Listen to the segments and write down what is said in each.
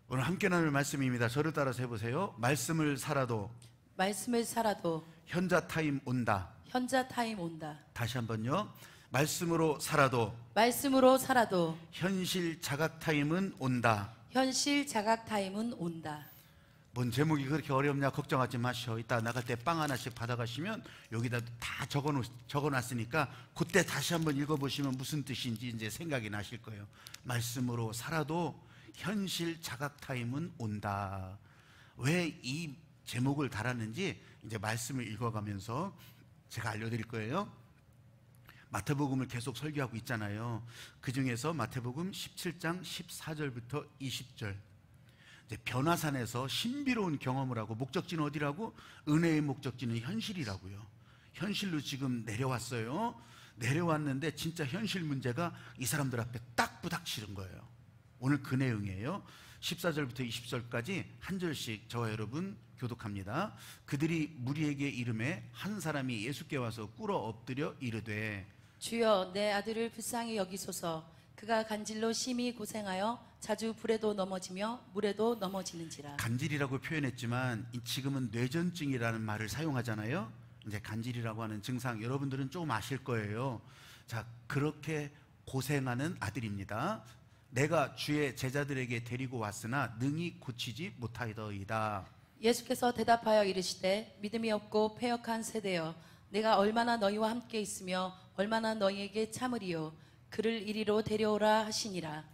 오늘 함께 나눌 말씀입니다. 저를 따라서 해보세요. 말씀을 살아도 현자 타임 온다. 다시 한번요. 말씀으로 살아도 현실 자각 타임은 온다. 뭔 제목이 그렇게 어렵냐 걱정하지 마시오. 이따 나갈 때 빵 하나씩 받아가시면 여기다 다 적어놨으니까 그때 다시 한번 읽어보시면 무슨 뜻인지 이제 생각이 나실 거예요. 말씀으로 살아도 현실 자각 타임은 온다. 왜 이 제목을 달았는지 이제 말씀을 읽어가면서 제가 알려드릴 거예요. 마태복음을 계속 설교하고 있잖아요. 그 중에서 마태복음 17장 14절부터 20절, 이제 변화산에서 신비로운 경험을 하고, 목적지는 어디라고? 은혜의 목적지는 현실이라고요. 현실로 지금 내려왔어요. 내려왔는데 진짜 현실 문제가 이 사람들 앞에 딱 부닥치는 거예요. 오늘 그 내용이에요. 14절부터 20절까지 한 절씩 저와 여러분 교독합니다. 그들이 무리에게 이르매 한 사람이 예수께 와서 꿇어 엎드려 이르되, 주여, 내 아들을 불쌍히 여기소서. 그가 간질로 심히 고생하여 자주 불에도 넘어지며 물에도 넘어지는지라. 간질이라고 표현했지만 지금은 뇌전증이라는 말을 사용하잖아요. 이제 간질이라고 하는 증상 여러분들은 조금 아실 거예요. 자, 그렇게 고생하는 아들입니다. 내가 주의 제자들에게 데리고 왔으나 능히 고치지 못하이더이다. 예수께서 대답하여 이르시되, 믿음이 없고 패역한 세대여, 내가 얼마나 너희와 함께 있으며 얼마나 너희에게 참으리요. 그를 이리로 데려오라 하시니라.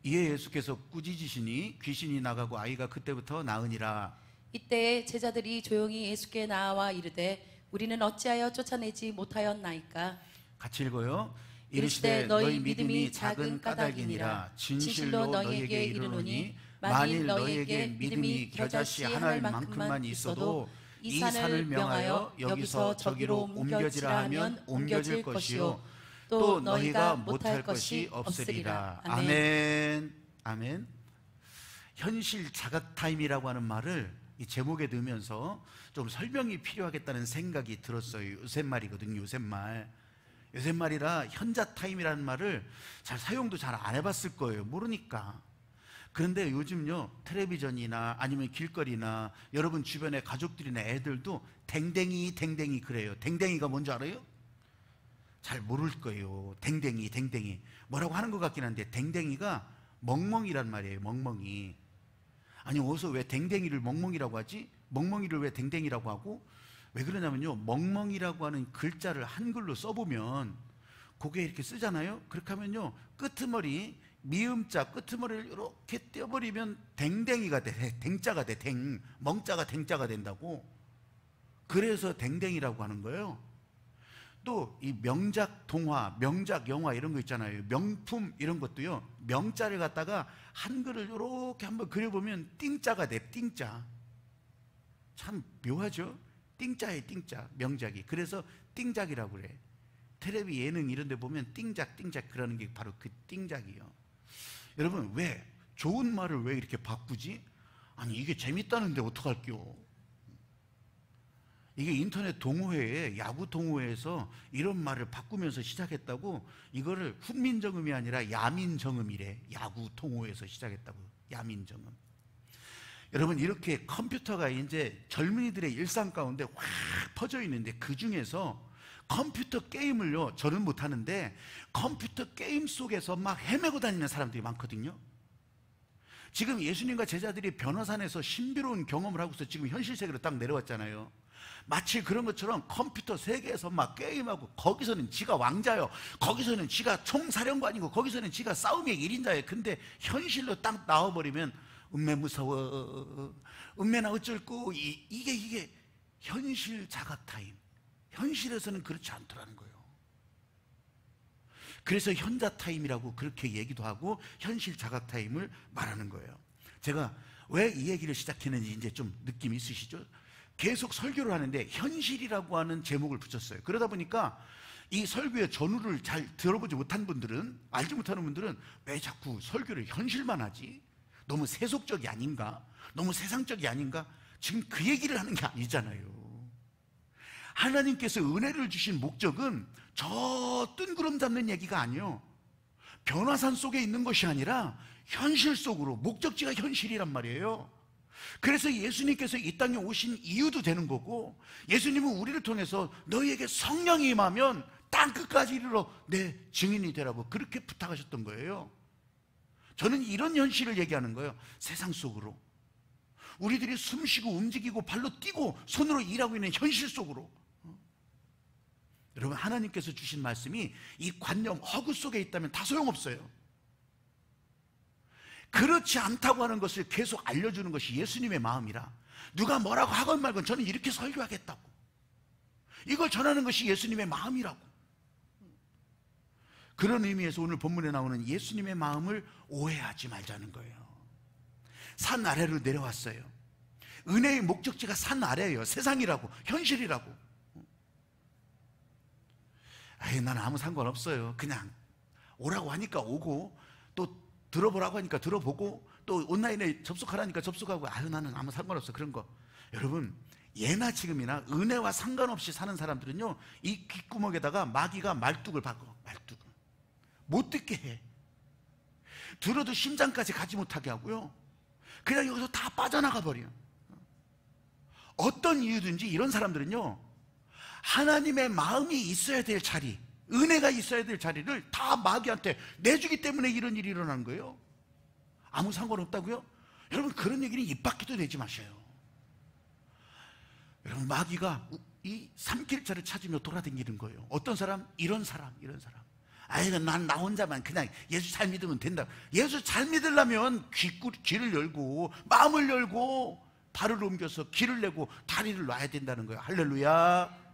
이에 예수께서 꾸짖으시니 귀신이 나가고 아이가 그때부터 나으니라. 이때에 제자들이 조용히 예수께 나와 이르되, 우리는 어찌하여 쫓아내지 못하였나이까? 같이 읽어요. 이르시되, 너희 믿음이 작은 까닭이니라. 진실로 너희에게 이르노니 만일 너희에게 믿음이 겨자씨 하나일 만큼만 있어도 이 산을 명하여 여기서 저기로 옮겨지라 하면 옮겨질 것이요, 또 너희가 못할 것이 없으리라. 아멘. 아멘. 현실 자각 타임이라고 하는 말을 이 제목에 넣으면서 좀 설명이 필요하겠다는 생각이 들었어요. 요새말이거든요. 요새말이라 현자 타임이라는 말을 잘 사용도 잘 안 해봤을 거예요. 모르니까. 그런데 요즘요, 텔레비전이나 아니면 길거리나 여러분 주변의 가족들이나 애들도 댕댕이 그래요. 댕댕이가 뭔지 알아요? 잘 모를 거예요. 댕댕이 뭐라고 하는 것 같긴 한데, 댕댕이가 멍멍이란 말이에요. 멍멍이. 아니, 어디서 왜 댕댕이를 멍멍이라고 하지? 멍멍이를 왜 댕댕이라고 하고? 왜 그러냐면요, 멍멍이라고 하는 글자를 한글로 써보면 그게 이렇게 쓰잖아요. 그렇게 하면요, 끄트머리, 미음자 끄트머리를 이렇게 떼어버리면 댕댕이가 돼. 댕자가 돼. 멍자가 댕자가 된다고. 그래서 댕댕이라고 하는 거예요. 또 이 명작 동화, 명작 영화 이런 거 있잖아요. 명품 이런 것도요, 명자를 갖다가 한글을 이렇게 한번 그려보면 띵자가 돼. 띵자. 참 묘하죠? 띵자에 띵자, 명작이. 그래서 띵작이라고 그래. 텔레비 예능 이런 데 보면 띵작 그러는 게 바로 그 띵작이요. 여러분, 왜 좋은 말을 왜 이렇게 바꾸지? 아니, 이게 재밌다는데 어떡할게요? 이게 인터넷 동호회에, 야구 동호회에서 이런 말을 바꾸면서 시작했다고. 이거를 훈민정음이 아니라 야민정음이래. 야구 동호회에서 시작했다고. 야민정음. 여러분, 이렇게 컴퓨터가 이제 젊은이들의 일상 가운데 확 퍼져 있는데, 그 중에서 컴퓨터 게임을요, 저는 못하는데 컴퓨터 게임 속에서 막 헤매고 다니는 사람들이 많거든요. 지금 예수님과 제자들이 변화산에서 신비로운 경험을 하고서 지금 현실 세계로 딱 내려왔잖아요. 마치 그런 것처럼 컴퓨터 세계에서 막 게임하고, 거기서는 지가 왕자요, 거기서는 지가 총사령관이고, 거기서는 지가 싸움의 1인자예요. 근데 현실로 딱 나와버리면 은매 무서워, 은매나 어쩔고, 이게 현실 자각 타임. 현실에서는 그렇지 않더라는 거예요. 그래서 현자 타임이라고 그렇게 얘기도 하고 현실 자각 타임을 말하는 거예요. 제가 왜 이 얘기를 시작했는지 이제 좀 느낌이 있으시죠? 계속 설교를 하는데 현실이라고 하는 제목을 붙였어요. 그러다 보니까 이 설교의 전후를 잘 들어보지 못한 분들은, 알지 못하는 분들은 왜 자꾸 설교를 현실만 하지? 너무 세속적이 아닌가? 너무 세상적이 아닌가? 지금 그 얘기를 하는 게 아니잖아요. 하나님께서 은혜를 주신 목적은 저 뜬구름 잡는 얘기가 아니에요. 변화산 속에 있는 것이 아니라 현실 속으로, 목적지가 현실이란 말이에요. 그래서 예수님께서 이 땅에 오신 이유도 되는 거고, 예수님은 우리를 통해서 너희에게 성령이 임하면 땅 끝까지 이르러 내 증인이 되라고 그렇게 부탁하셨던 거예요. 저는 이런 현실을 얘기하는 거예요. 세상 속으로, 우리들이 숨쉬고 움직이고 발로 뛰고 손으로 일하고 있는 현실 속으로. 여러분, 하나님께서 주신 말씀이 이 관념, 허구 속에 있다면 다 소용없어요. 그렇지 않다고 하는 것을 계속 알려주는 것이 예수님의 마음이라, 누가 뭐라고 하건 말건 저는 이렇게 설교하겠다고, 이걸 전하는 것이 예수님의 마음이라고. 그런 의미에서 오늘 본문에 나오는 예수님의 마음을 오해하지 말자는 거예요. 산 아래로 내려왔어요. 은혜의 목적지가 산 아래예요. 세상이라고, 현실이라고. 난 아무 상관없어요. 그냥 오라고 하니까 오고, 또 들어보라고 하니까 들어보고, 또 온라인에 접속하라니까 접속하고, 나는 아무 상관없어 그런 거. 여러분, 예나 지금이나 은혜와 상관없이 사는 사람들은요, 이 귓구멍에다가 마귀가 말뚝을 박어. 말뚝을 못 듣게 해. 들어도 심장까지 가지 못하게 하고요, 그냥 여기서 다 빠져나가 버려요. 어떤 이유든지 이런 사람들은요, 하나님의 마음이 있어야 될 자리, 은혜가 있어야 될 자리를 다 마귀한테 내주기 때문에 이런 일이 일어나는 거예요. 아무 상관없다고요? 여러분, 그런 얘기는 입 밖에도 내지 마셔요. 여러분, 마귀가 이 삼킬자를 찾으며 돌아다니는 거예요. 어떤 사람? 이런 사람. 난 나 혼자만 그냥 예수 잘 믿으면 된다. 예수 잘 믿으려면 귀를 열고 마음을 열고 발을 옮겨서 길을 내고 다리를 놔야 된다는 거예요. 할렐루야.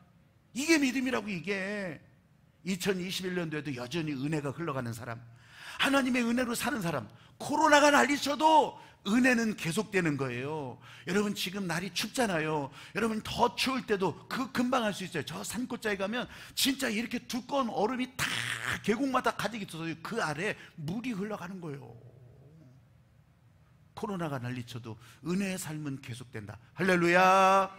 이게 믿음이라고. 이게 2021년도에도 여전히 은혜가 흘러가는 사람, 하나님의 은혜로 사는 사람, 코로나가 난리쳐도 은혜는 계속되는 거예요. 여러분, 지금 날이 춥잖아요. 여러분, 더 추울 때도 그 금방 할 수 있어요. 저 산골짜기 가면 진짜 이렇게 두꺼운 얼음이 다 계곡마다 가득 있어서 그 아래 물이 흘러가는 거예요. 코로나가 난리쳐도 은혜의 삶은 계속된다. 할렐루야.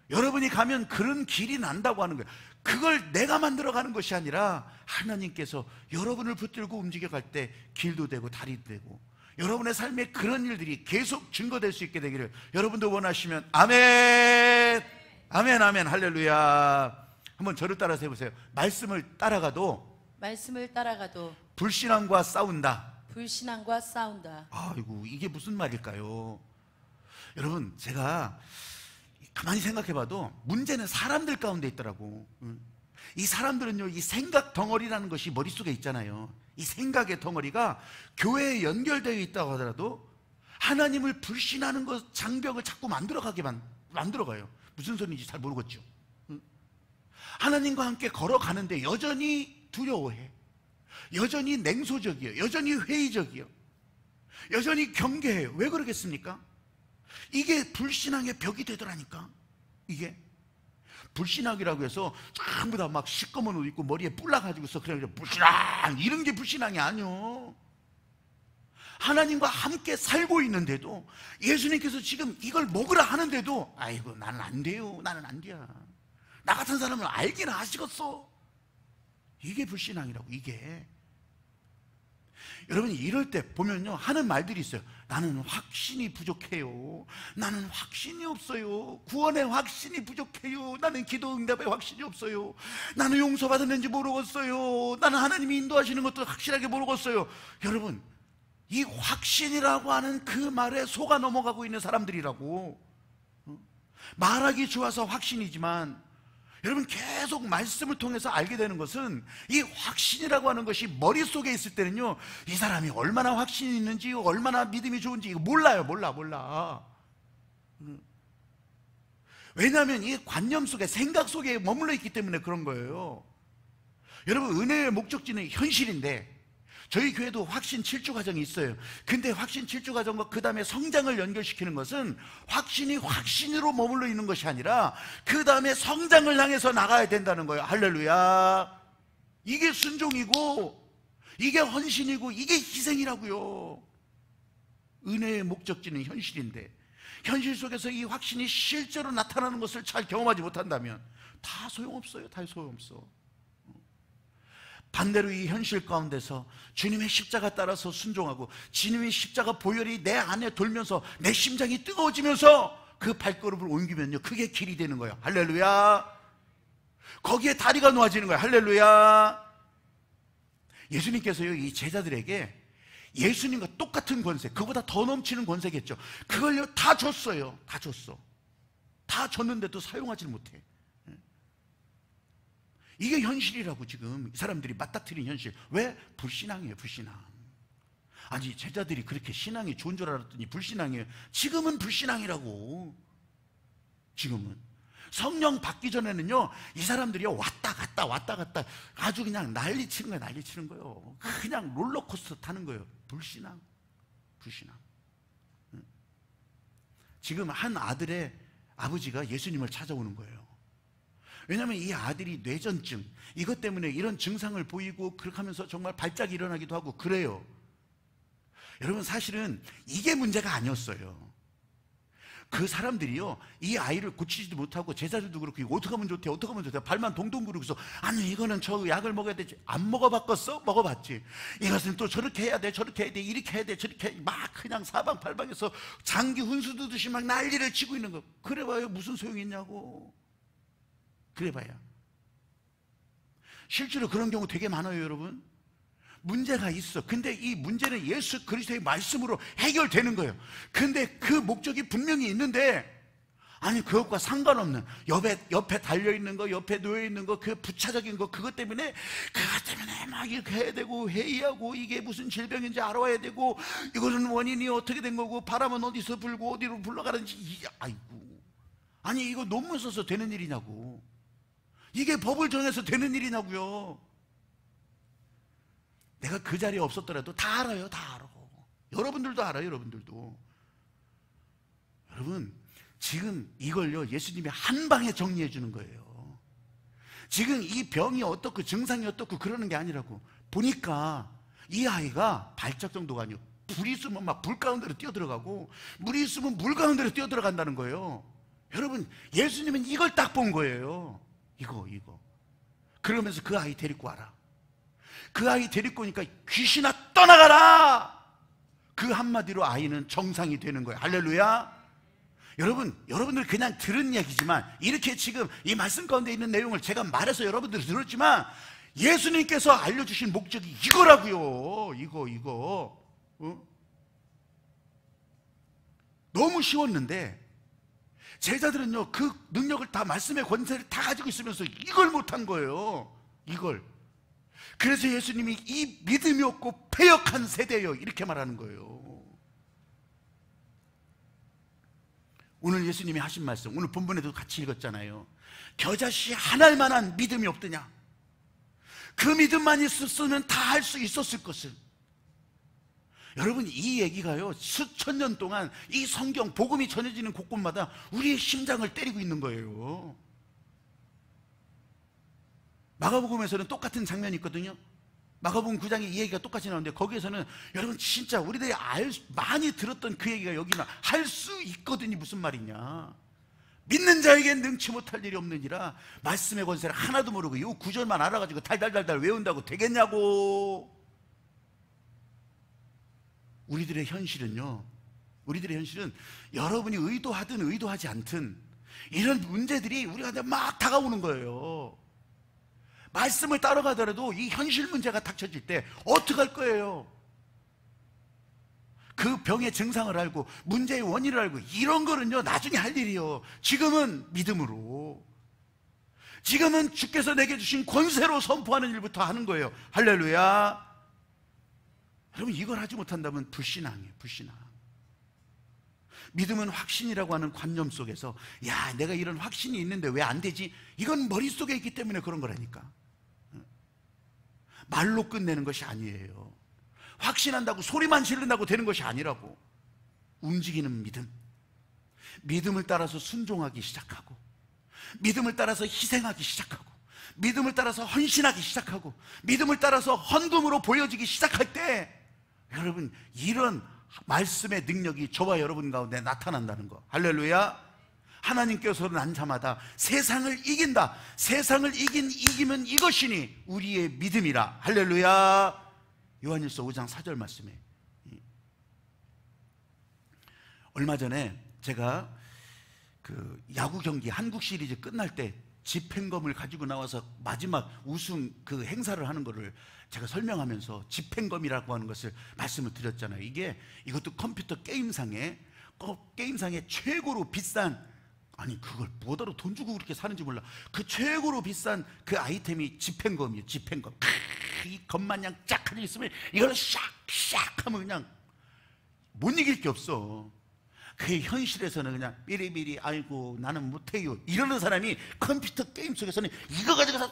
여러분이 가면 그런 길이 난다고 하는 거예요. 그걸 내가 만들어가는 것이 아니라 하나님께서 여러분을 붙들고 움직여갈 때 길도 되고 다리도 되고, 여러분의 삶에 그런 일들이 계속 증거될 수 있게 되기를 여러분도 원하시면 아멘. 아멘, 아멘, 할렐루야. 한번 저를 따라서 해보세요. 말씀을 따라가도 불신앙과 싸운다. 아이고, 이게 무슨 말일까요? 여러분, 제가 가만히 생각해봐도 문제는 사람들 가운데 있더라고. 이 사람들은요, 이 생각 덩어리라는 것이 머릿속에 있잖아요. 이 생각의 덩어리가 교회에 연결되어 있다고 하더라도 하나님을 불신하는 것, 장벽을 자꾸 만들어가요. 무슨 소리인지 잘 모르겠죠. 하나님과 함께 걸어가는데 여전히 두려워해, 여전히 냉소적이에요, 여전히 회의적이에요, 여전히 경계해요. 왜 그러겠습니까? 이게 불신앙의 벽이 되더라니까. 이게 불신앙이라고 해서 전부 다 막 시꺼먼 옷 입고 머리에 뿔 나가지고서 그래 불신앙, 이런 게 불신앙이 아니요. 하나님과 함께 살고 있는데도, 예수님께서 지금 이걸 먹으라 하는데도 아이고, 나는 안 돼요, 나는 안 돼. 나 같은 사람은 알긴 아시겠어. 이게 불신앙이라고. 이게 여러분, 이럴 때 보면요, 하는 말들이 있어요. 나는 확신이 부족해요. 나는 확신이 없어요. 구원의 확신이 부족해요. 나는 기도 응답의 확신이 없어요. 나는 용서받았는지 모르겠어요. 나는 하나님이 인도하시는 것도 확실하게 모르겠어요. 여러분, 이 확신이라고 하는 그 말에 속아 넘어가고 있는 사람들이라고. 말하기 좋아서 확신이지만, 여러분, 계속 말씀을 통해서 알게 되는 것은, 이 확신이라고 하는 것이 머릿속에 있을 때는요, 이 사람이 얼마나 확신이 있는지, 얼마나 믿음이 좋은지 이거 몰라요. 몰라. 왜냐하면 이 관념 속에, 생각 속에 머물러 있기 때문에 그런 거예요. 여러분, 은혜의 목적지는 현실인데, 저희 교회도 확신 7주 과정이 있어요. 근데 확신 7주 과정과 그 다음에 성장을 연결시키는 것은 확신이 확신으로 머물러 있는 것이 아니라 그 다음에 성장을 향해서 나가야 된다는 거예요. 할렐루야. 이게 순종이고, 이게 헌신이고, 이게 희생이라고요. 은혜의 목적지는 현실인데, 현실 속에서 이 확신이 실제로 나타나는 것을 잘 경험하지 못한다면 다 소용없어요. 다 소용없어. 반대로 이 현실 가운데서 주님의 십자가 따라서 순종하고 주님의 십자가 보혈이 내 안에 돌면서 내 심장이 뜨거워지면서 그 발걸음을 옮기면요, 그게 길이 되는 거예요. 할렐루야. 거기에 다리가 놓아지는 거예요. 할렐루야. 예수님께서요, 이 제자들에게 예수님과 똑같은 권세, 그보다 더 넘치는 권세겠죠. 그걸요 다 줬어요. 다 줬어. 다 줬는데도 사용하지 못해. 이게 현실이라고 지금 이 사람들이 맞닥뜨린 현실. 왜? 불신앙이에요. 불신앙. 아니, 제자들이 그렇게 신앙이 좋은 줄 알았더니 불신앙이에요. 지금은 불신앙이라고. 지금은 성령 받기 전에는요, 이 사람들이요 왔다 갔다 아주 그냥 난리 치는 거예요. 난리 치는 거예요. 그냥 롤러코스터 타는 거예요. 불신앙. 지금 한 아들의 아버지가 예수님을 찾아오는 거예요. 왜냐하면 이 아들이 뇌전증, 이것 때문에 이런 증상을 보이고 그렇게 하면서 정말 발작이 일어나기도 하고 그래요. 여러분, 사실은 이게 문제가 아니었어요. 그 사람들이요, 이 아이를 고치지도 못하고 제자들도 그렇고 어떻게 하면 좋대, 어떻게 하면 좋대, 발만 동동 구르고서 아니 이거는 저 약을 먹어야 되지. 안 먹어봤겠어? 먹어봤지. 이것은 또 저렇게 해야 돼, 저렇게 해야 돼, 이렇게 해야 돼, 저렇게 해. 막 그냥 사방팔방에서 장기 훈수 두듯이 막 난리를 치고 있는 거. 그래봐요 무슨 소용이 있냐고. 그래봐야. 실제로 그런 경우 되게 많아요. 여러분, 문제가 있어. 근데 이 문제는 예수 그리스도의 말씀으로 해결되는 거예요. 근데 그 목적이 분명히 있는데, 아니 그것과 상관없는 옆에 달려있는 거, 옆에 놓여있는 거, 그 부차적인 거, 그것 때문에 막 이렇게 해야 되고 회의하고 이게 무슨 질병인지 알아와야 되고 이거는 원인이 어떻게 된 거고 바람은 어디서 불고 어디로 불러가는지. 아이고, 아니 이거 논문 써서 되는 일이냐고. 이게 법을 정해서 되는 일이냐고요. 내가 그 자리에 없었더라도 다 알아요. 다 알아. 여러분들도 알아요. 여러분들도. 여러분, 지금 이걸요 예수님이 한 방에 정리해 주는 거예요. 지금 이 병이 어떻고 증상이 어떻고 그러는 게 아니라고. 보니까 이 아이가 발작 정도가 아니고 불이 있으면 막 불 가운데로 뛰어들어가고 물이 있으면 물 가운데로 뛰어들어간다는 거예요. 여러분, 예수님은 이걸 딱 본 거예요. 이거. 그러면서 그 아이 데리고 와라. 그 아이 데리고 오니까 귀신아 떠나가라. 그 한마디로 아이는 정상이 되는 거예요. 할렐루야. 여러분들 그냥 들은 얘기지만 이렇게 지금 이 말씀 가운데 있는 내용을 제가 말해서 여러분들이 들었지만 예수님께서 알려주신 목적이 이거라고요. 이거. 너무 쉬웠는데 제자들은요 그 능력을 다, 말씀의 권세를 다 가지고 있으면서 이걸 못한 거예요. 이걸. 그래서 예수님이 이 믿음이 없고 패역한 세대요 이렇게 말하는 거예요. 오늘 예수님이 하신 말씀, 오늘 본문에도 같이 읽었잖아요. 겨자씨 하나일 만한 믿음이 없더냐. 그 믿음만 있었으면 다 할 수 있었을 것을. 여러분, 이 얘기가요 수천 년 동안 이 성경 복음이 전해지는 곳곳마다 우리의 심장을 때리고 있는 거예요. 마가복음에서는 똑같은 장면이 있거든요. 마가복음 9장에 이 얘기가 똑같이 나오는데 거기에서는 여러분 진짜 우리들이 많이 들었던 그 얘기가 여기는 할 수 있거든요. 무슨 말이냐. 믿는 자에겐 능치 못할 일이 없느니라. 말씀의 권세를 하나도 모르고 이 구절만 알아가지고 달달달달 외운다고 되겠냐고. 우리들의 현실은 여러분이 의도하든 의도하지 않든 이런 문제들이 우리한테 막 다가오는 거예요. 말씀을 따라가더라도 이 현실 문제가 닥쳐질 때 어떡할 거예요? 그 병의 증상을 알고 문제의 원인을 알고 이런 거는요 나중에 할 일이요. 지금은 믿음으로, 지금은 주께서 내게 주신 권세로 선포하는 일부터 하는 거예요. 할렐루야. 여러분, 이걸 하지 못한다면 불신앙이에요. 불신앙. 믿음은 확신이라고 하는 관념 속에서 야, 내가 이런 확신이 있는데 왜 안 되지? 이건 머릿속에 있기 때문에 그런 거라니까. 말로 끝내는 것이 아니에요. 확신한다고 소리만 지른다고 되는 것이 아니라고. 움직이는 믿음, 믿음을 따라서 순종하기 시작하고, 믿음을 따라서 희생하기 시작하고, 믿음을 따라서 헌신하기 시작하고, 믿음을 따라서 헌금으로 보여지기 시작할 때 여러분, 이런 말씀의 능력이 저와 여러분 가운데 나타난다는 거. 할렐루야. 하나님께서 난 자마다 세상을 이긴다. 세상을 이기면 이것이니 우리의 믿음이라. 할렐루야. 요한일서 5장 4절 말씀에, 얼마 전에 제가 그 야구 경기 한국 시리즈 끝날 때 집행검을 가지고 나와서 마지막 우승 그 행사를 하는 거를 제가 설명하면서 집행검이라고 하는 것을 말씀을 드렸잖아요. 이것도 컴퓨터 게임상에 최고로 비싼, 아니 그걸 뭐더러 돈 주고 그렇게 사는지 몰라. 그 최고로 비싼 그 아이템이 집행검이에요. 집행검. 이 검마냥 쫙 하나 있으면 이걸 샥샥 하면 그냥 못 이길 게 없어. 그 현실에서는 그냥 삐리삐리 아이고 나는 못해요 이러는 사람이 컴퓨터 게임 속에서는 이거 가져가서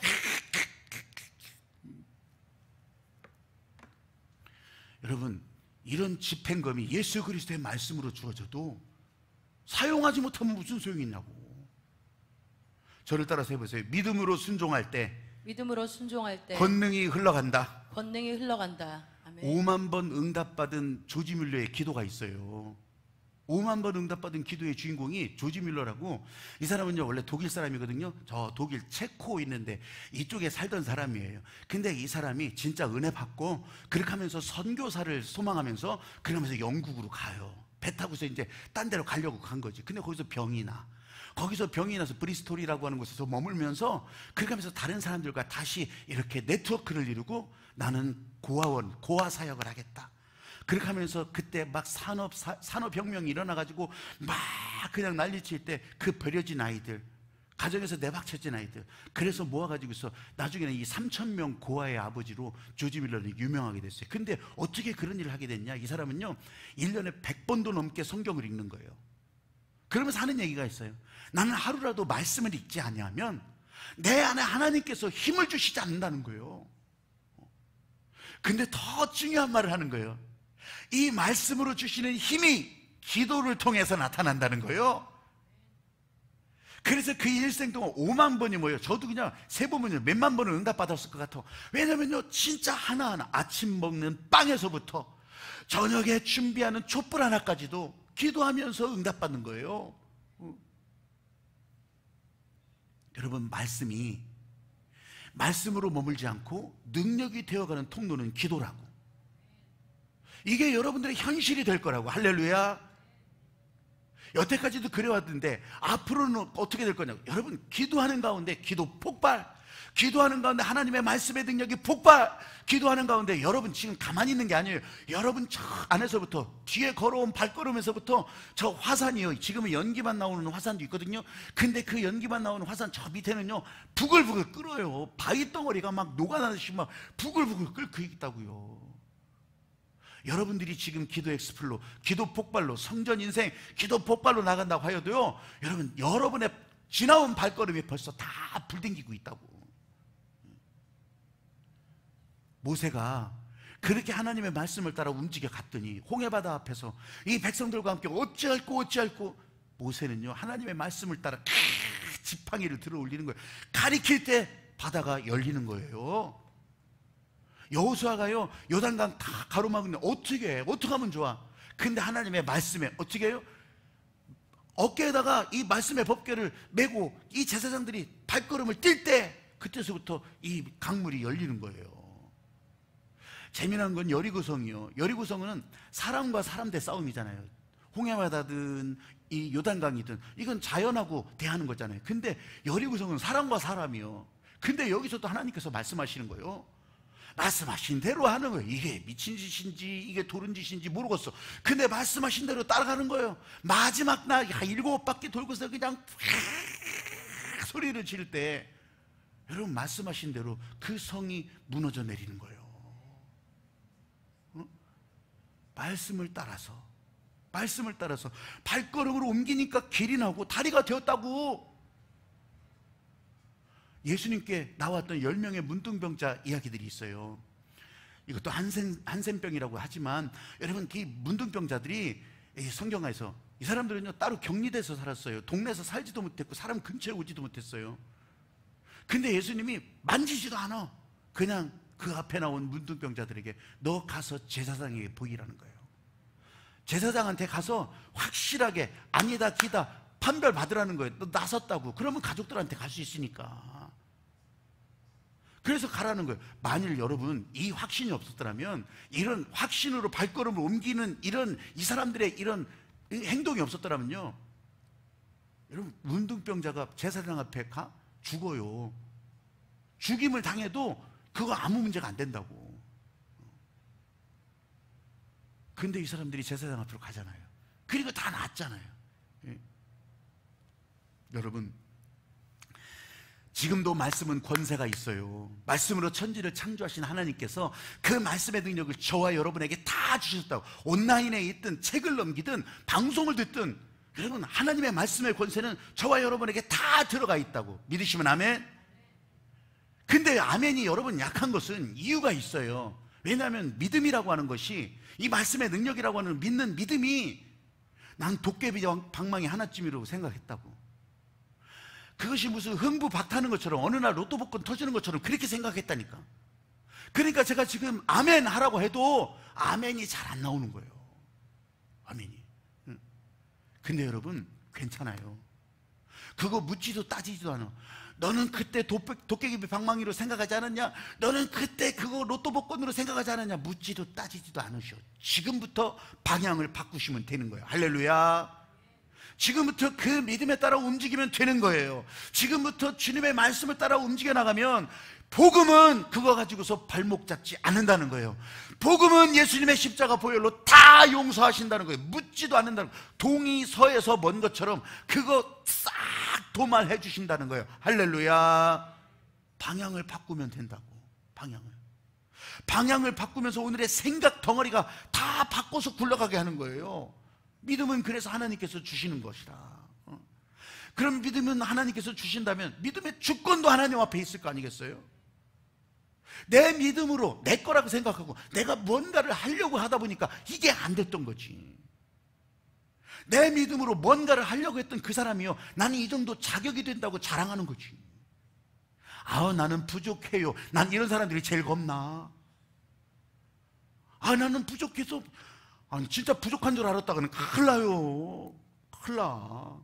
여러분, 이런 집행검이 예수 그리스도의 말씀으로 주어져도 사용하지 못하면 무슨 소용이 있냐고. 저를 따라서 해보세요. 믿음으로 순종할 때 권능이 흘러간다. 아멘. 5만 번 응답받은 조지 뮬러의 기도가 있어요. 5만 번 응답받은 기도의 주인공이 조지 뮬러라고, 이 사람은요 원래 독일 사람이거든요. 저 독일 체코 있는데 이쪽에 살던 사람이에요. 근데 이 사람이 진짜 은혜 받고 그렇게 하면서 선교사를 소망하면서 그러면서 영국으로 가요. 배 타고서 이제 딴 데로 가려고 간 거지. 근데 거기서 병이 나서 브리스톨이라고 하는 곳에서 머물면서 그렇게 하면서 다른 사람들과 다시 이렇게 네트워크를 이루고 나는 고아 사역을 하겠다. 그렇게 하면서 그때 막 산업혁명이 일어나가지고 막 그냥 난리칠 때 그 버려진 아이들, 가정에서 내박쳐진 아이들, 그래서 모아가지고서 나중에는 이 3,000명 고아의 아버지로 조지 뮬러는 유명하게 됐어요. 근데 어떻게 그런 일을 하게 됐냐? 이 사람은요 1년에 100번도 넘게 성경을 읽는 거예요. 그러면서 하는 얘기가 있어요. 나는 하루라도 말씀을 읽지 아니하면 내 안에 하나님께서 힘을 주시지 않는다는 거예요. 근데 더 중요한 말을 하는 거예요. 이 말씀으로 주시는 힘이 기도를 통해서 나타난다는 거예요. 그래서 그 일생 동안 5만 번이 뭐예요? 저도 그냥 세보면요 몇만 번을 응답받았을 것 같아. 왜냐면요 진짜 하나하나 아침 먹는 빵에서부터 저녁에 준비하는 촛불 하나까지도 기도하면서 응답받는 거예요. 여러분, 말씀으로 머물지 않고 능력이 되어가는 통로는 기도라고. 이게 여러분들의 현실이 될 거라고. 할렐루야. 여태까지도 그래왔는데 앞으로는 어떻게 될 거냐고. 여러분, 기도하는 가운데 기도 폭발, 기도하는 가운데 하나님의 말씀의 능력이 폭발, 기도하는 가운데 여러분 지금 가만히 있는 게 아니에요. 여러분 저 안에서부터 뒤에 걸어온 발걸음에서부터 저 화산이요, 지금은 연기만 나오는 화산도 있거든요. 근데 그 연기만 나오는 화산 저 밑에는요 부글부글 끓어요. 바위 덩어리가 막 녹아나듯이 막 부글부글 끓고 있다고요. 여러분들이 지금 기도 엑스플로, 기도 폭발로, 성전 인생 기도 폭발로 나간다고 하여도요, 여러분의 지나온 발걸음이 벌써 다 불댕기고 있다고. 모세가 그렇게 하나님의 말씀을 따라 움직여 갔더니 홍해바다 앞에서 이 백성들과 함께 어찌할꼬 모세는요 하나님의 말씀을 따라 지팡이를 들어 올리는 거예요. 가리킬 때 바다가 열리는 거예요. 여호수아가요 요단강 다 가로막는데 어떻게 하면 좋아? 근데 하나님의 말씀에 어떻게 해요? 어깨에다가 이 말씀의 법궤를 메고 이 제사장들이 발걸음을 뛸 때 그때서부터 이 강물이 열리는 거예요. 재미난 건 여리고성이요. 여리고성은 사람과 사람 대 싸움이잖아요. 홍해바다든 이 요단강이든 이건 자연하고 대하는 거잖아요. 근데 여리고성은 사람과 사람이요. 근데 여기서도 하나님께서 말씀하시는 거예요. 말씀하신 대로 하는 거예요. 이게 미친 짓인지 이게 도른 짓인지 모르겠어. 근데 말씀하신 대로 따라가는 거예요. 마지막 날 7바퀴 돌고서 그냥 소리를 지를 때 여러분 말씀하신 대로 그 성이 무너져 내리는 거예요. 말씀을 따라서 발걸음으로 옮기니까 길이 나고 다리가 되었다고. 예수님께 나왔던 10명의 문둥병자 이야기들이 있어요. 이것도 한센병이라고 하지만 여러분 그 문둥병자들이 성경에서 이 사람들은요 따로 격리돼서 살았어요. 동네에서 살지도 못했고 사람 근처에 오지도 못했어요. 근데 예수님이 만지지도 않아. 그냥 그 앞에 나온 문둥병자들에게 너 가서 제사장에게 보이라는 거예요. 제사장한테 가서 확실하게 아니다 기다 판별 받으라는 거예요. 너 나섰다고. 그러면 가족들한테 갈 수 있으니까. 그래서 가라는 거예요. 만일 여러분 이 확신이 없었더라면, 이런 확신으로 발걸음을 옮기는 이 사람들의 이런 행동이 없었더라면요, 여러분 문둥병자가 제사장 앞에 가? 죽어요. 죽임을 당해도 그거 아무 문제가 안 된다고. 근데 이 사람들이 제사장 앞으로 가잖아요. 그리고 다 낫잖아요. 예. 여러분, 지금도 말씀은 권세가 있어요. 말씀으로 천지를 창조하신 하나님께서 그 말씀의 능력을 저와 여러분에게 다 주셨다고. 온라인에 있든 책을 넘기든 방송을 듣든, 여러분 하나님의 말씀의 권세는 저와 여러분에게 다 들어가 있다고. 믿으시면 아멘. 근데 아멘이 여러분 약한 것은 이유가 있어요. 왜냐하면 믿음이라고 하는 것이, 이 말씀의 능력이라고 하는 믿는 믿음이, 난 도깨비 방망이 하나쯤이라고 생각했다고. 그것이 무슨 흥부박타는 것처럼, 어느 날 로또 복권 터지는 것처럼 그렇게 생각했다니까. 그러니까 제가 지금 아멘 하라고 해도 아멘이 잘 안 나오는 거예요. 아멘이. 근데 여러분 괜찮아요. 그거 묻지도 따지지도 않아. 너는 그때 도깨비 방망이로 생각하지 않았냐? 너는 그때 그거 로또 복권으로 생각하지 않았냐? 묻지도 따지지도 않으셔. 지금부터 방향을 바꾸시면 되는 거예요. 할렐루야. 지금부터 그 믿음에 따라 움직이면 되는 거예요. 지금부터 주님의 말씀을 따라 움직여 나가면, 복음은 그거 가지고서 발목 잡지 않는다는 거예요. 복음은 예수님의 십자가 보혈로 다 용서하신다는 거예요. 묻지도 않는다는 거예요. 동이 서에서 먼 것처럼 그거 싹 도말해 주신다는 거예요. 할렐루야. 방향을 바꾸면 된다고. 방향을 바꾸면서 오늘의 생각 덩어리가 다 바꿔서 굴러가게 하는 거예요. 믿음은 그래서 하나님께서 주시는 것이라. 그럼 믿음은 하나님께서 주신다면 믿음의 주권도 하나님 앞에 있을 거 아니겠어요? 내 믿음으로 내 거라고 생각하고 내가 뭔가를 하려고 하다 보니까 이게 안 됐던 거지. 내 믿음으로 뭔가를 하려고 했던 그 사람이요, 나는 이 정도 자격이 된다고 자랑하는 거지. 나는 부족해요. 난 이런 사람들이 제일 겁나. 나는 부족해서, 진짜 부족한 줄 알았다가는 큰일 나요. 큰일 나.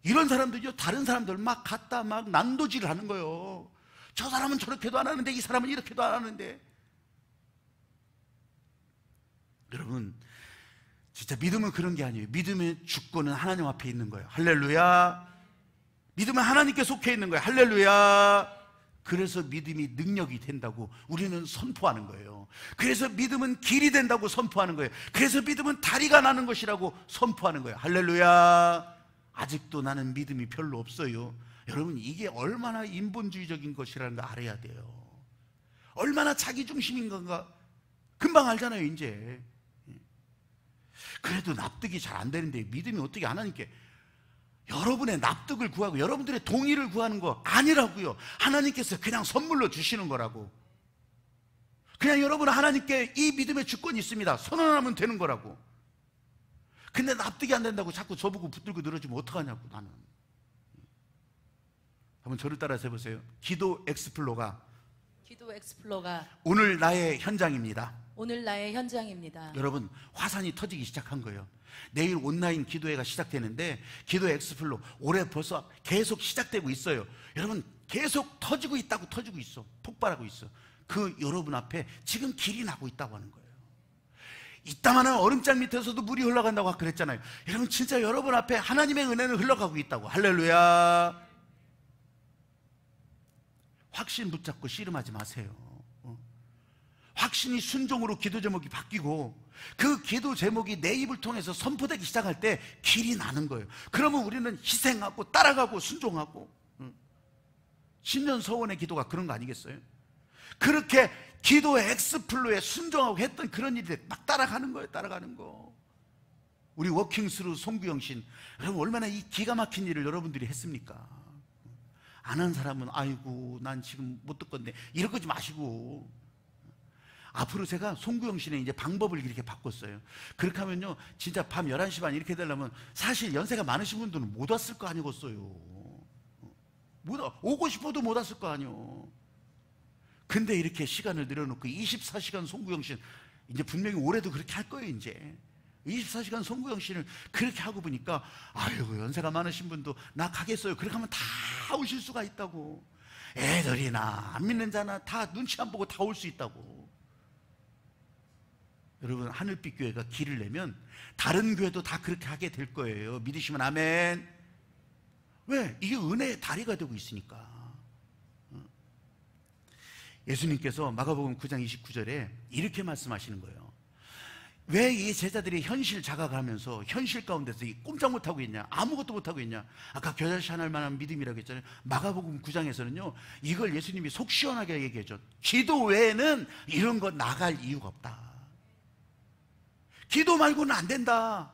이런 사람들이요, 다른 사람들 막 갖다 막 난도질을 하는 거예요. 저 사람은 저렇게도 안 하는데 이 사람은 이렇게도 안 하는데. 여러분, 진짜 믿음은 그런 게 아니에요. 믿음의 주권은 하나님 앞에 있는 거예요. 할렐루야. 믿음은 하나님께 속해 있는 거예요. 할렐루야. 그래서 믿음이 능력이 된다고 우리는 선포하는 거예요. 그래서 믿음은 길이 된다고 선포하는 거예요. 그래서 믿음은 다리가 나는 것이라고 선포하는 거예요. 할렐루야. 아직도 나는 믿음이 별로 없어요. 여러분, 이게 얼마나 인본주의적인 것이라는 거 알아야 돼요. 얼마나 자기중심인 건가 금방 알잖아요. 이제 그래도 납득이 잘 안 되는데 믿음이 어떻게 하나님께 여러분의 납득을 구하고 여러분들의 동의를 구하는 거 아니라고요. 하나님께서 그냥 선물로 주시는 거라고. 그냥 여러분은 하나님께 이 믿음의 주권이 있습니다, 선언하면 되는 거라고. 근데 납득이 안 된다고 자꾸 저보고 붙들고 늘어지면 어떡하냐고. 나는 한번 저를 따라서 해보세요. 기도 엑스플로가 오늘 나의 현장입니다. 여러분, 화산이 터지기 시작한 거예요. 내일 온라인 기도회가 시작되는데, 기도 엑스플로 올해 벌써 계속 시작되고 있어요. 여러분, 계속 터지고 있다고. 터지고 있어. 폭발하고 있어. 그 여러분 앞에 지금 길이 나고 있다고 하는 거예요. 이따만한 얼음장 밑에서도 물이 흘러간다고 그랬잖아요. 여러분, 진짜 여러분 앞에 하나님의 은혜는 흘러가고 있다고. 할렐루야. 확신 붙잡고 씨름하지 마세요. 확신이 순종으로 기도 제목이 바뀌고, 그 기도 제목이 내 입을 통해서 선포되기 시작할 때 길이 나는 거예요. 그러면 우리는 희생하고 따라가고 순종하고. 신년 서원의 기도가 그런 거 아니겠어요? 그렇게 기도의 엑스플로에 순종하고 했던 그런 일들 막 따라가는 거예요. 따라가는 거. 우리 워킹스루 송구영 신, 여러분 얼마나 이 기가 막힌 일을 여러분들이 했습니까? 안 한 사람은 아이고 난 지금 못 듣건데 이러지 마시고, 앞으로 제가 송구영 씨는 이제 방법을 이렇게 바꿨어요. 그렇게 하면요, 진짜 밤 11시 반 이렇게 되려면 사실 연세가 많으신 분들은 못 왔을 거 아니겠어요. 오고 싶어도 못 왔을 거 아니요. 근데 이렇게 시간을 늘려놓고 24시간 송구영 씨는 이제 분명히 올해도 그렇게 할 거예요. 이제 24시간 송구영신을 그렇게 하고 보니까 아이고 연세가 많으신 분도 나 가겠어요. 그렇게 하면 다 오실 수가 있다고. 애들이나 안 믿는 자나 다 눈치 안 보고 다 올 수 있다고. 여러분 하늘빛 교회가 길을 내면 다른 교회도 다 그렇게 하게 될 거예요. 믿으시면 아멘. 왜? 이게 은혜의 다리가 되고 있으니까. 예수님께서 마가복음 9장 29절에 이렇게 말씀하시는 거예요. 왜 이 제자들이 현실 자각을 하면서 현실 가운데서 꼼짝 못하고 있냐, 아무것도 못하고 있냐. 아까 겨자씨 하나일 만한 믿음이라고 했잖아요. 마가복음 9장에서는요 이걸 예수님이 속 시원하게 얘기해줘. 기도 외에는 이런 거 나갈 이유가 없다. 기도 말고는 안 된다.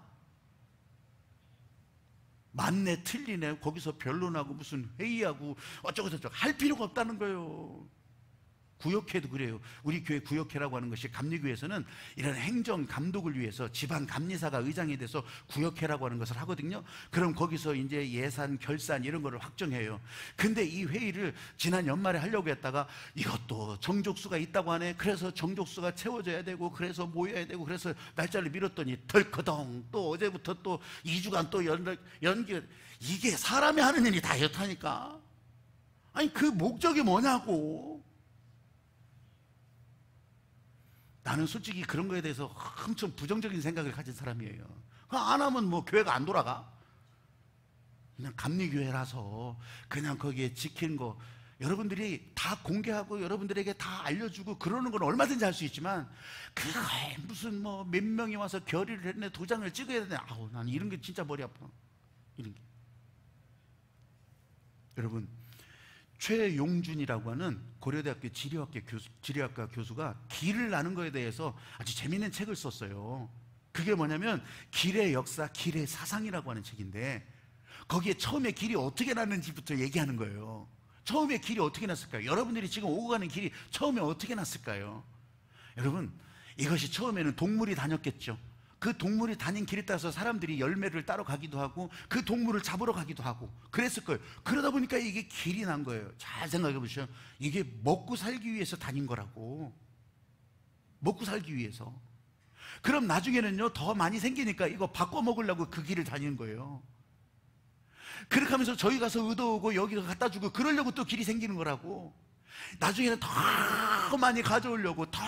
맞네 틀리네 거기서 변론하고 무슨 회의하고 어쩌고저쩌고 할 필요가 없다는 거예요. 구역회도 그래요. 우리 교회 구역회라고 하는 것이 감리교회에서는 이런 행정 감독을 위해서 지방 감리사가 의장이 돼서 구역회라고 하는 것을 하거든요. 그럼 거기서 이제 예산, 결산 이런 거를 확정해요. 근데 이 회의를 지난 연말에 하려고 했다가 이것도 정족수가 있다고 하네. 그래서 정족수가 채워져야 되고 그래서 모여야 되고 그래서 날짜를 미뤘더니 덜커덩 또 어제부터 또 2주간 또 연기. 이게 사람이 하는 일이 다 이렇다니까. 아니 그 목적이 뭐냐고. 나는 솔직히 그런 거에 대해서 엄청 부정적인 생각을 가진 사람이에요. 안 하면 뭐 교회가 안 돌아가? 그냥 감리교회라서 그냥 거기에 지키는 거 여러분들이 다 공개하고 여러분들에게 다 알려주고 그러는 건 얼마든지 할 수 있지만 그걸 무슨 뭐 몇 명이 와서 결의를 했네 도장을 찍어야 되네. 아우 난 이런 게 진짜 머리 아파. 이런 게. 여러분 최용준이라고 하는 고려대학교 지리학과 교수가 길을 나는 거에 대해서 아주 재미있는 책을 썼어요. 그게 뭐냐면 길의 역사, 길의 사상이라고 하는 책인데 거기에 처음에 길이 어떻게 났는지부터 얘기하는 거예요. 처음에 길이 어떻게 났을까요? 여러분들이 지금 오고 가는 길이 처음에 어떻게 났을까요? 여러분 이것이 처음에는 동물이 다녔겠죠. 그 동물이 다닌 길에 따라서 사람들이 열매를 따러 가기도 하고 그 동물을 잡으러 가기도 하고 그랬을 거예요. 그러다 보니까 이게 길이 난 거예요. 잘 생각해 보시죠. 이게 먹고 살기 위해서 다닌 거라고. 먹고 살기 위해서. 그럼 나중에는요 더 많이 생기니까 이거 바꿔 먹으려고 그 길을 다니는 거예요. 그렇게 하면서 저희 가서 얻어오고 여기서 갖다 주고 그러려고 또 길이 생기는 거라고. 나중에는 더 많이 가져오려고 더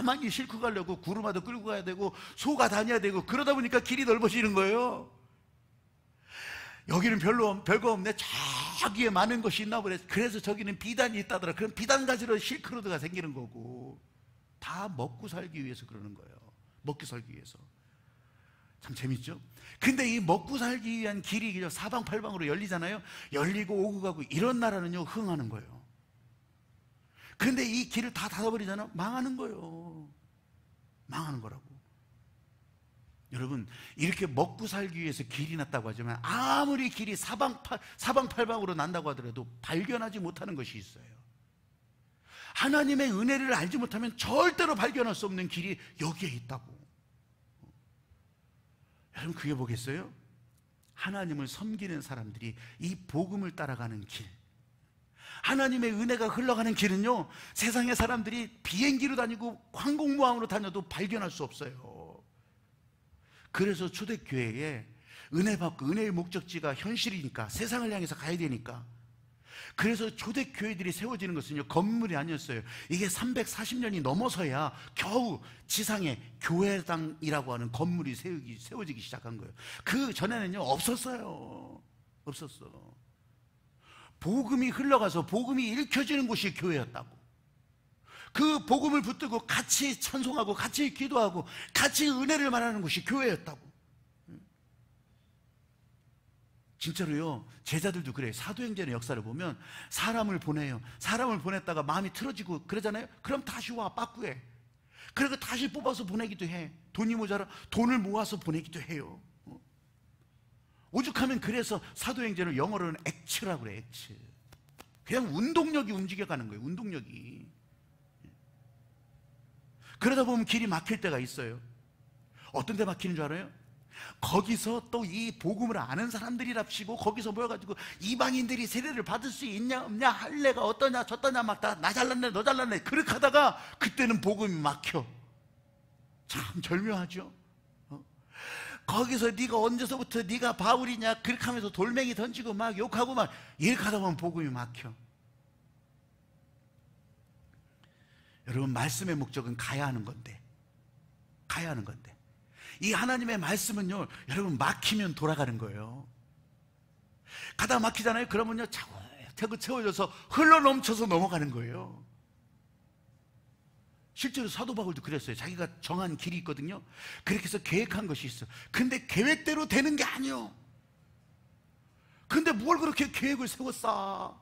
많이 싣고 가려고 구루마도 끌고 가야 되고 소가 다녀야 되고 그러다 보니까 길이 넓어지는 거예요. 여기는 별거 없네. 저기에 많은 것이 있나 보네. 그래서 저기는 비단이 있다더라. 그럼 비단 가지러 실크로드가 생기는 거고 다 먹고 살기 위해서 그러는 거예요. 먹고 살기 위해서. 참 재밌죠? 근데 이 먹고 살기 위한 길이 사방팔방으로 열리잖아요. 열리고 오고 가고 이런 나라는요 흥하는 거예요. 근데 이 길을 다 닫아버리잖아. 망하는 거예요. 망하는 거라고. 여러분 이렇게 먹고 살기 위해서 길이 났다고 하지만 아무리 길이 사방팔방으로 난다고 하더라도 발견하지 못하는 것이 있어요. 하나님의 은혜를 알지 못하면 절대로 발견할 수 없는 길이 여기에 있다고. 여러분 그게 뭐겠어요? 하나님을 섬기는 사람들이 이 복음을 따라가는 길, 하나님의 은혜가 흘러가는 길은요 세상의 사람들이 비행기로 다니고 항공모함으로 다녀도 발견할 수 없어요. 그래서 초대교회에 은혜 받고 은혜의 목적지가 현실이니까 세상을 향해서 가야 되니까 그래서 초대교회들이 세워지는 것은요 건물이 아니었어요. 이게 340년이 넘어서야 겨우 지상에 교회당이라고 하는 건물이 세워지기 시작한 거예요. 그 전에는요 없었어요. 없었어. 복음이 흘러가서 복음이 읽혀지는 곳이 교회였다고. 그 복음을 붙들고 같이 찬송하고 같이 기도하고 같이 은혜를 말하는 곳이 교회였다고. 진짜로요 제자들도 그래요. 사도행전의 역사를 보면 사람을 보내요. 사람을 보냈다가 마음이 틀어지고 그러잖아요. 그럼 다시 와 빠꾸해. 그리고 다시 뽑아서 보내기도 해. 돈이 모자라 돈을 모아서 보내기도 해요. 오죽하면 그래서 사도행전을 영어로는 액츠라고 그래. 액츠. 그냥 운동력이 움직여가는 거예요. 운동력이. 그러다 보면 길이 막힐 때가 있어요. 어떤 데 막히는 줄 알아요? 거기서 또 이 복음을 아는 사람들이랍시고 거기서 모여가지고 이방인들이 세례를 받을 수 있냐 없냐 할례가 어떠냐 저떠냐 막 다 나 잘났네 너 잘났네 그렇게 하다가 그때는 복음이 막혀. 참 절묘하죠. 거기서 네가 언제서부터 네가 바울이냐 그렇게 하면서 돌멩이 던지고 막 욕하고 막 이렇게 하다 보면 복음이 막혀. 여러분, 말씀의 목적은 가야 하는 건데, 가야 하는 건데, 이 하나님의 말씀은요, 여러분, 막히면 돌아가는 거예요. 가다 막히잖아요. 그러면요, 차곡차곡 채워져서 흘러넘쳐서 넘어가는 거예요. 실제로 사도 바울도 그랬어요. 자기가 정한 길이 있거든요. 그렇게 해서 계획한 것이 있어. 근데 계획대로 되는 게 아니요. 근데 뭘 그렇게 계획을 세웠어?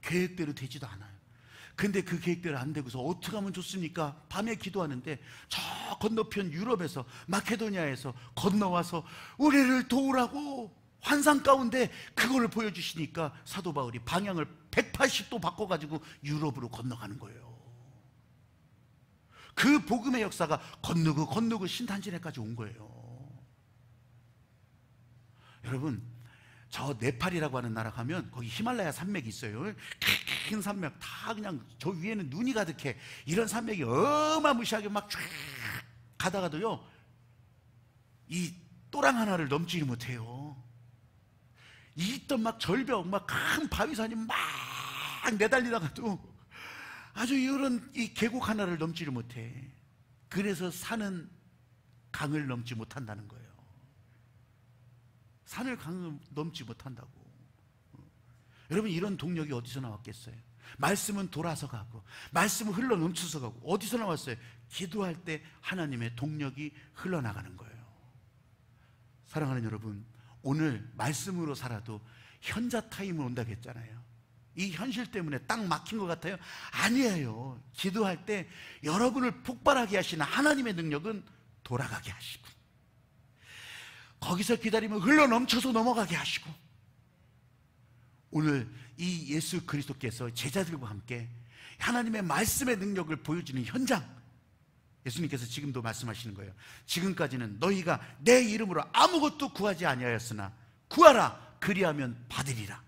계획대로 되지도 않아요. 근데 그 계획대로 안 되고서 어떻게 하면 좋습니까? 밤에 기도하는데 저 건너편 유럽에서, 마케도니아에서 건너와서 우리를 도우라고 환상 가운데 그걸 보여주시니까 사도 바울이 방향을 180도 바꿔가지고 유럽으로 건너가는 거예요. 그 복음의 역사가 건너고 신탄진해까지 온 거예요. 여러분, 저 네팔이라고 하는 나라 가면 거기 히말라야 산맥이 있어요. 큰 산맥, 다 그냥 저 위에는 눈이 가득해. 이런 산맥이 어마무시하게 막 쫙 가다가도요, 이 또랑 하나를 넘지를 못해요. 있던 막 절벽, 막 큰 바위산이 막 내달리다가도 아주 이런 이 계곡 하나를 넘지를 못해. 그래서 산은 강을 넘지 못한다는 거예요. 산을 강을 넘지 못한다고. 여러분, 이런 동력이 어디서 나왔겠어요? 말씀은 돌아서 가고, 말씀은 흘러 넘쳐서 가고. 어디서 나왔어요? 기도할 때 하나님의 동력이 흘러나가는 거예요. 사랑하는 여러분, 오늘 말씀으로 살아도 현자 타임은 온다고 했잖아요. 이 현실 때문에 딱 막힌 것 같아요? 아니에요. 기도할 때 여러분을 폭발하게 하시는 하나님의 능력은 돌아가게 하시고, 거기서 기다리면 흘러 넘쳐서 넘어가게 하시고, 오늘 이 예수 그리스도께서 제자들과 함께 하나님의 말씀의 능력을 보여주는 현장, 예수님께서 지금도 말씀하시는 거예요. 지금까지는 너희가 내 이름으로 아무것도 구하지 아니하였으나 구하라, 그리하면 받으리라.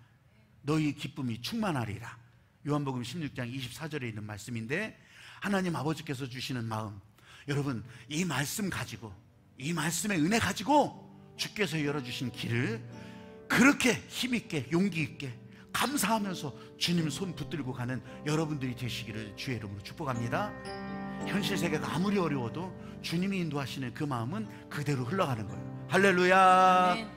너희 기쁨이 충만하리라. 요한복음 16장 24절에 있는 말씀인데, 하나님 아버지께서 주시는 마음, 여러분, 이 말씀 가지고, 이 말씀의 은혜 가지고 주께서 열어주신 길을 그렇게 힘있게 용기 있게 감사하면서 주님 손 붙들고 가는 여러분들이 되시기를 주의 이름으로 축복합니다. 현실 세계가 아무리 어려워도 주님이 인도하시는 그 마음은 그대로 흘러가는 거예요. 할렐루야.